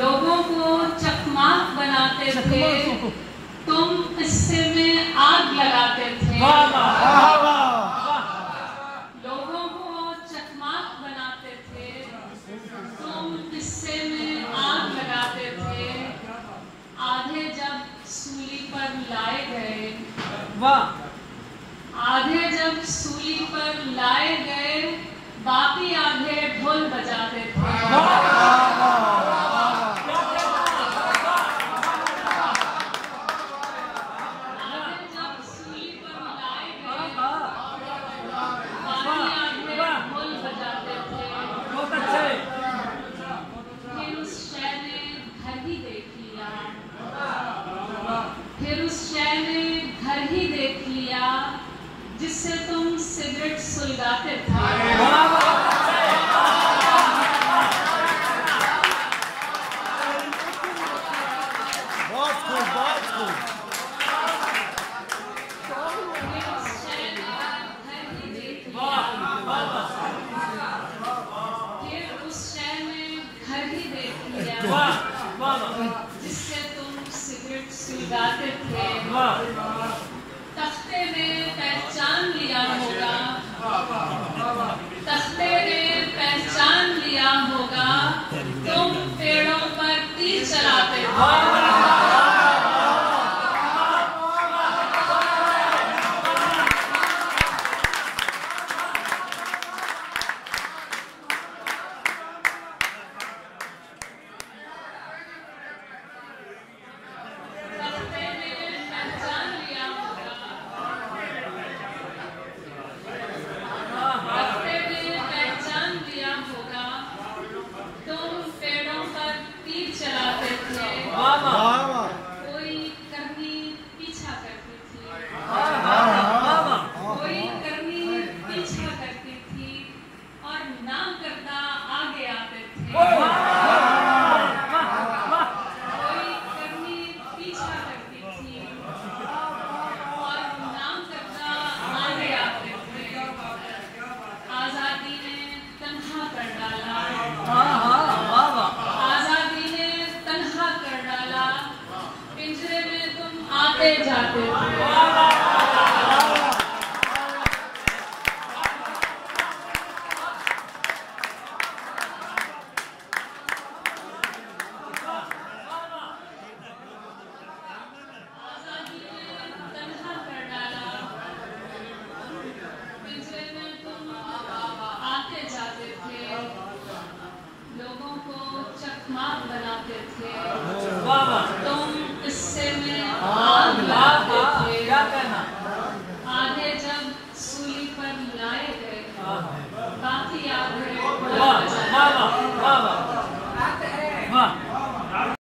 लोगों को चकमाक बनाते थे, तुम किस्से में आग लगाते थे। लोगों को चकमाक बनाते थे, तुम किस्से में आग लगाते थे। आधे जब सूली पर लाए गए, आधे जब सूली पर लाए गए, बाकी आधे ढोल बजाते थे। जिससे तुम सिगरेट सुलगाते थे। जिससे तुम सिगरेट सुलगाते थे। तख्ते में पहचान लिया होगा, तख्ते ने पहचान लिया होगा, तुम पेड़ों पर तीर चलाते थे। कोई करनी पीछा करती थी, कोई करनी पीछा करती थी और नाम करता आगे आते थे। कोई करनी पीछा करती थी और नाम करता आगे आते थे। आजादी ने तन्हा कर डाला, पिंजरे में तुम आते जाते थे। आजादी ने तन्हा कर डाला, पिंजरे में तुम आते जाते थे। लोगों को चकमाक बनाते थे, तुम किस्से में आग लगाते थे। आधे जब सूली पर लाए गए, बाकी आधे ढोल बजाते थे।